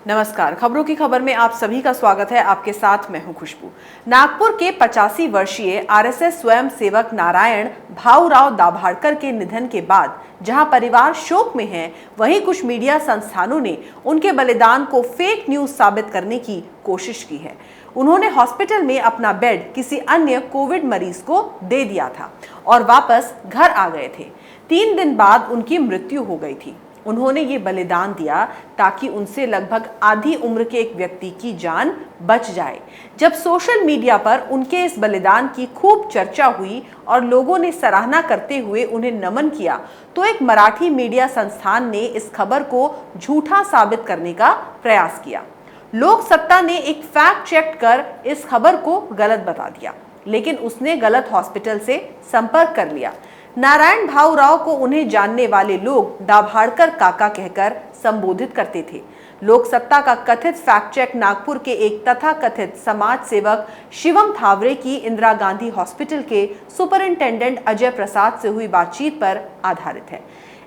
नमस्कार, खबरों की खबर में आप सभी का स्वागत है। आपके साथ मैं हूं खुशबू। नागपुर के 85 वर्षीय आरएसएस स्वयं सेवक नारायण भाऊराव दाभाड़कर के निधन के बाद जहां परिवार शोक में है, वहीं कुछ मीडिया संस्थानों ने उनके बलिदान को फेक न्यूज साबित करने की कोशिश की है। उन्होंने हॉस्पिटल में अपना बेड किसी अन्य कोविड मरीज को दे दिया था और वापस घर आ गए थे। 3 दिन बाद उनकी मृत्यु हो गई थी। उन्होंने ये बलिदान दिया ताकि उनसे लगभग आधी उम्र के एक व्यक्ति की जान बच जाए। जब सोशल मीडिया पर उनके इस बलिदान की खूब चर्चा हुई और लोगों ने सराहना करते हुए उन्हें नमन किया, तो एक मराठी मीडिया संस्थान ने इस खबर को झूठा साबित करने का प्रयास किया। लोक सत्ता ने एक फैक्ट चेक कर इस खबर को गलत बता दिया, लेकिन उसने गलत हॉस्पिटल से संपर्क कर लिया। नारायण भाऊराव को उन्हें जानने वाले लोग दाभाड़कर काका कहकर संबोधित करते थे। लोक सत्ता का कथित फैक्ट चेक नागपुर के एक तथाकथित समाज सेवक शिवम थावरे की इंदिरा गांधी हॉस्पिटल के सुपरिंटेंडेंट अजय प्रसाद से हुई बातचीत पर आधारित है।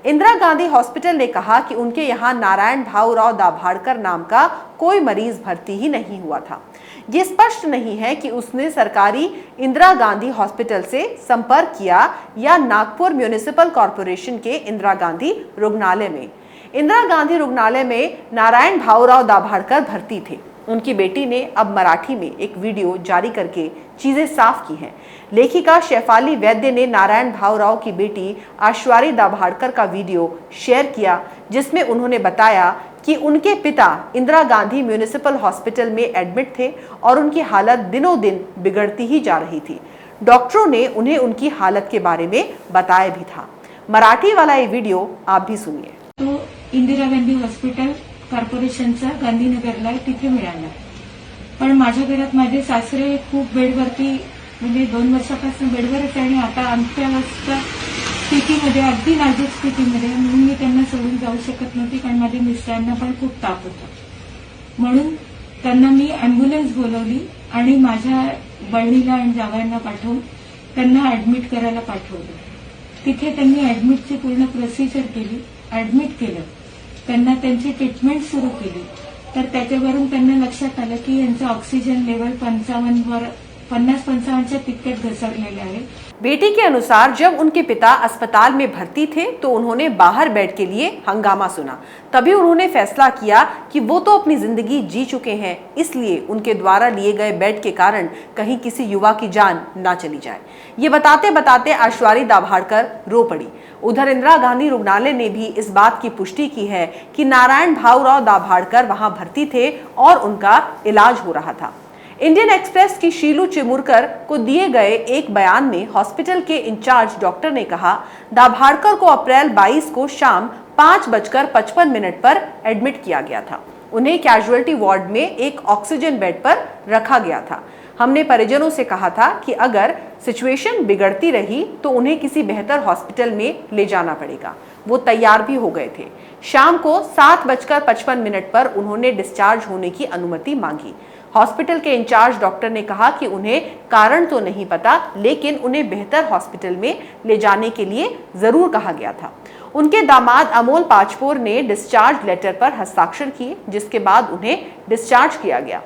इंदिरा गांधी हॉस्पिटल ने कहा कि उनके यहाँ नारायण भाऊराव दाभाड़कर नाम का कोई मरीज भर्ती ही नहीं हुआ था। ये स्पष्ट नहीं है कि उसने सरकारी इंदिरा गांधी हॉस्पिटल से संपर्क किया या नागपुर म्युनिसिपल कॉर्पोरेशन के इंदिरा गांधी रुग्णालय में। इंदिरा गांधी रुग्णालय में नारायण भाऊराव दाभाड़कर भर्ती थे। उनकी बेटी ने अब मराठी में एक वीडियो जारी करके चीजें साफ की हैं। लेखिका शेफाली वैद्य ने नारायण भाऊराव की बेटी आश्वारी दाभाड़कर का वीडियो शेयर किया, जिसमें उन्होंने बताया कि उनके पिता इंदिरा गांधी म्युनिसिपल हॉस्पिटल में एडमिट थे और उनकी हालत दिनों दिन बिगड़ती ही जा रही थी। डॉक्टरों ने उन्हें उनकी हालत के बारे में बताया भी था। मराठी वाला ये वीडियो आप भी सुनिए। तो इंदिरा गांधी हॉस्पिटल कॉर्पोरेशनचा गांधीनगरला तिथे मिळाला, पण माझ्या घरात माझे सासरे खूप बेडवरती म्हणजे 2 वर्षापासून बेडवरच आहे आणि आता अंत्यावस्था स्थितीमध्ये अगदी नाजूक स्थितीमध्ये म्हणून मी त्यांना सोडून जाऊ शकत नव्हती, कारण माझ्या मिस्टरांना पण खूप ताप होता। म्हणून त्यांना मी अँब्युलन्स बोलवली आणि माझ्या बहिणीला आणि जावयांना पाठवून त्यांना ऍडमिट करायला पाठवलं। तिथे त्यांनी ऍडमिटची पूर्ण प्रोसिजर केली, ऍडमिट केलं, त्यांना त्यांची ट्रीटमेंट सुरू केली। तर त्याच्यावरून त्यांना लक्षात आलं की यांचा ऑक्सिजन लेवल 50-55च्या तितक्यात घसरलेले आहे। बेटी के अनुसार जब उनके पिता अस्पताल में भर्ती थे तो उन्होंने बाहर बेड के लिए हंगामा सुना। तभी उन्होंने फैसला किया कि वो तो अपनी जिंदगी जी चुके हैं, इसलिए उनके द्वारा लिए गए बेड के कारण कहीं किसी युवा की जान ना चली जाए। ये बताते बताते आश्वारी दाभाड़कर रो पड़ी। उधर इंदिरा गांधी रुग्णालय ने भी इस बात की पुष्टि की है कि नारायण भाऊराव दाभाड़कर वहां भर्ती थे और उनका इलाज हो रहा था। इंडियन एक्सप्रेस की शीलू चिमुरकर को दिए गए एक बयान में हॉस्पिटल के इंचार्ज डॉक्टर ने कहा, दाभाड़कर को अप्रैल 22 को शाम 5:55 पर एडमिट किया गया था। उन्हें कैजुअलिटी वार्ड में एक ऑक्सीजन बेड पर रखा गया था। हमने परिजनों से कहा था कि अगर सिचुएशन बिगड़ती रही तो उन्हें किसी बेहतर हॉस्पिटल में ले जाना पड़ेगा। वो तैयार भी हो गए थे। शाम को 7:55 पर उन्होंने डिस्चार्ज होने की अनुमति मांगी। हॉस्पिटल के इंचार्ज डॉक्टर ने कहा कि उन्हें कारण तो नहीं पता, लेकिन उन्हें बेहतर हॉस्पिटल में ले जाने के लिए जरूर कहा गया था। उनके दामाद अमोल पाचपोर ने डिस्चार्ज लेटर पर हस्ताक्षर किए, जिसके बाद उन्हें डिस्चार्ज किया गया।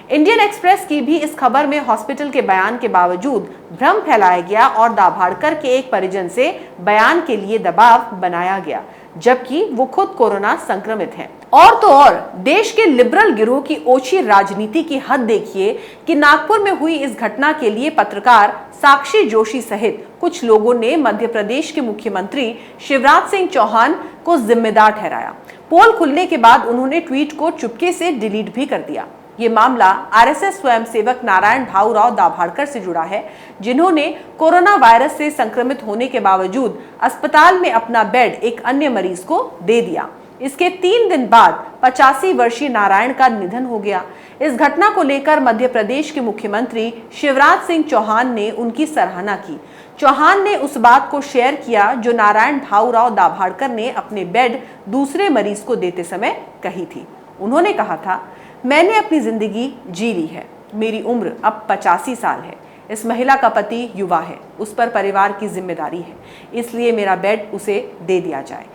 इंडियन एक्सप्रेस की भी इस खबर में हॉस्पिटल के बयान के बावजूद भ्रम फैलाया गया और दाभाड़कर के एक परिजन से बयान के लिए दबाव बनाया गया, जबकि वो खुद कोरोना संक्रमित हैं। और तो और देश के लिबरल गिरोह की ओछी राजनीति की हद देखिए कि नागपुर में हुई इस घटना के लिए पत्रकार साक्षी जोशी सहित कुछ लोगों ने मध्य प्रदेश के मुख्यमंत्री शिवराज सिंह चौहान को जिम्मेदार ठहराया। पोल खुलने के बाद उन्होंने ट्वीट को चुपके से डिलीट भी कर दिया। ये मामला आरएसएस स्वयंसेवक नारायण भाऊराव दाभाड़कर से जुड़ा है, जिन्होंने कोरोना वायरस से संक्रमित होने के बावजूद अस्पताल में अपना बेड एक अन्य मरीज को दे दिया। इसके 3 दिन बाद 85 वर्षीय नारायण का निधन हो गया। इस घटना को लेकर मध्य प्रदेश के मुख्यमंत्री शिवराज सिंह चौहान ने उनकी सराहना की। चौहान ने उस बात को शेयर किया जो नारायण भाऊराव दाभाड़कर ने अपने बेड दूसरे मरीज को देते समय कही थी। उन्होंने कहा था, मैंने अपनी जिंदगी जी ली है, मेरी उम्र अब 85 साल है। इस महिला का पति युवा है, उस पर परिवार की जिम्मेदारी है, इसलिए मेरा बेड उसे दे दिया जाए।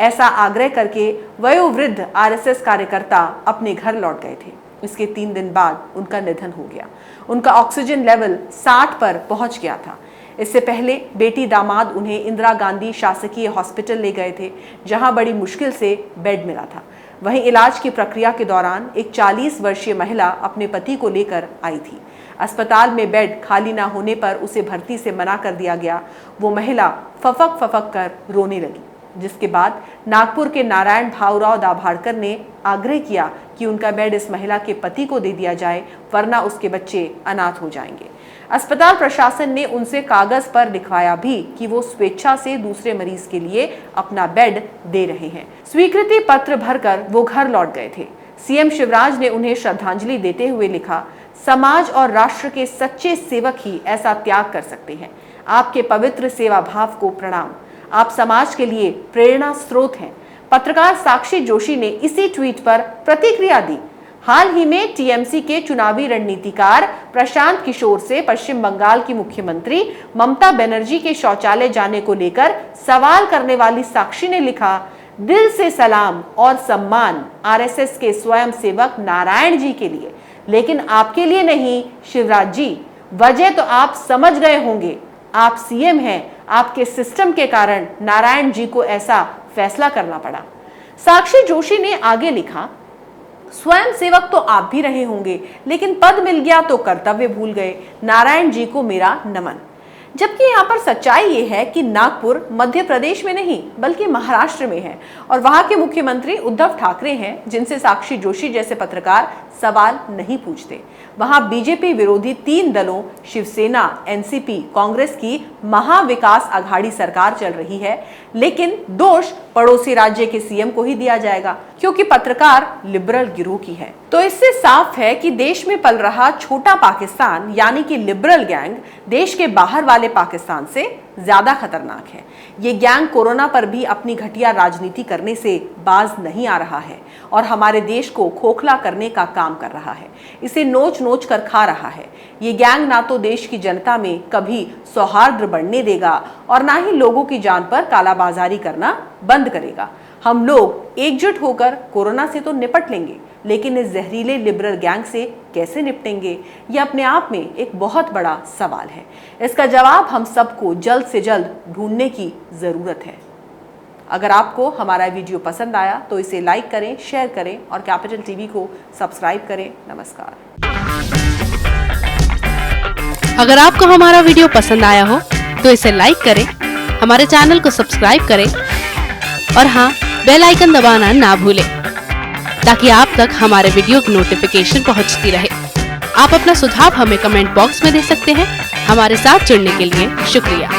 ऐसा आग्रह करके वयोवृद्ध आरएसएस कार्यकर्ता अपने घर लौट गए थे। इसके 3 दिन बाद उनका निधन हो गया। उनका ऑक्सीजन लेवल 60 पर पहुंच गया था। इससे पहले बेटी दामाद उन्हें इंदिरा गांधी शासकीय हॉस्पिटल ले गए थे, जहां बड़ी मुश्किल से बेड मिला था। वहीं इलाज की प्रक्रिया के दौरान एक 40 वर्षीय महिला अपने पति को लेकर आई थी। अस्पताल में बेड खाली ना होने पर उसे भर्ती से मना कर दिया गया। वो महिला फफक फफक कर रोने लगी, जिसके बाद नागपुर के नारायण भावराव दाभाड़कर ने आग्रह किया कि उनका बेड इस महिला के पति को दे दिया जाए, वरना उसके बच्चे अनाथ हो जाएंगे। अस्पताल प्रशासन ने उनसे कागज पर लिखवाया भी कि वो स्वेच्छा से दूसरे मरीज के लिए अपना बेड दे रहे हैं। स्वीकृति पत्र भरकर वो घर लौट गए थे। सीएम शिवराज ने उन्हें श्रद्धांजलि देते हुए लिखा, समाज और राष्ट्र के सच्चे सेवक ही ऐसा त्याग कर सकते हैं। आपके पवित्र सेवा भाव को प्रणाम। आप समाज के लिए प्रेरणा स्रोत हैं। पत्रकार साक्षी जोशी ने इसी ट्वीट पर प्रतिक्रिया दी। हाल ही में टीएमसी के चुनावी रणनीतिकार प्रशांत किशोर से पश्चिम बंगाल की मुख्यमंत्री ममता बनर्जी के शौचालय जाने को लेकर सवाल करने वाली साक्षी ने लिखा, दिल से सलाम और सम्मान आरएसएस के स्वयं सेवक नारायण जी के लिए, लेकिन आपके लिए नहीं शिवराज जी। वजह तो आप समझ गए होंगे, आप सीएम हैं। आपके सिस्टम के कारण नारायण जी को ऐसा फैसला करना पड़ा। साक्षी जोशी ने आगे लिखा, स्वयं सेवक तो आप भी रहे होंगे, लेकिन पद मिल गया तो कर्तव्य भूल गए। नारायण जी को मेरा नमन। जबकि यहाँ पर सच्चाई ये है कि नागपुर मध्य प्रदेश में नहीं बल्कि महाराष्ट्र में है और वहां के मुख्यमंत्री उद्धव ठाकरे हैं, जिनसे साक्षी जोशी जैसे पत्रकार सवाल नहीं पूछते। वहां बीजेपी विरोधी 3 दलों शिवसेना, एनसीपी, कांग्रेस की महाविकास आघाड़ी सरकार चल रही है, लेकिन दोष पड़ोसी राज्य के सीएम को ही दिया जाएगा, क्योंकि पत्रकार लिबरल गिरोह की है। तो इससे साफ है कि देश में पल रहा छोटा पाकिस्तान यानी कि लिबरल गैंग देश के बाहर वाले पाकिस्तान से ज्यादा खतरनाक है। ये गैंग कोरोना पर भी अपनी घटिया राजनीति करने से बाज नहीं आ रहा है और हमारे देश को खोखला करने का काम कर रहा है। इसे नोच नोच कर खा रहा है। ये गैंग ना तो देश की जनता में कभी सौहार्द बढ़ने देगा और ना ही लोगों की जान पर कालाबाजारी करना बंद करेगा। हम लोग एकजुट होकर कोरोना से तो निपट लेंगे, लेकिन इस जहरीले लिबरल गैंग से कैसे निपटेंगे, ये अपने आप में एक बहुत बड़ा सवाल है। इसका जवाब हम सबको जल्द से जल्द ढूंढने की जरूरत है। अगर आपको हमारा वीडियो पसंद आया तो इसे लाइक करें, शेयर करें और कैपिटल टीवी को सब्सक्राइब करें। नमस्कार। अगर आपको हमारा वीडियो पसंद आया हो तो इसे लाइक करें, हमारे चैनल को सब्सक्राइब करें और हाँ, बेल आइकन दबाना ना भूलें ताकि आप तक हमारे वीडियो की नोटिफिकेशन पहुंचती रहे। आप अपना सुझाव हमें कमेंट बॉक्स में दे सकते हैं। हमारे साथ जुड़ने के लिए शुक्रिया।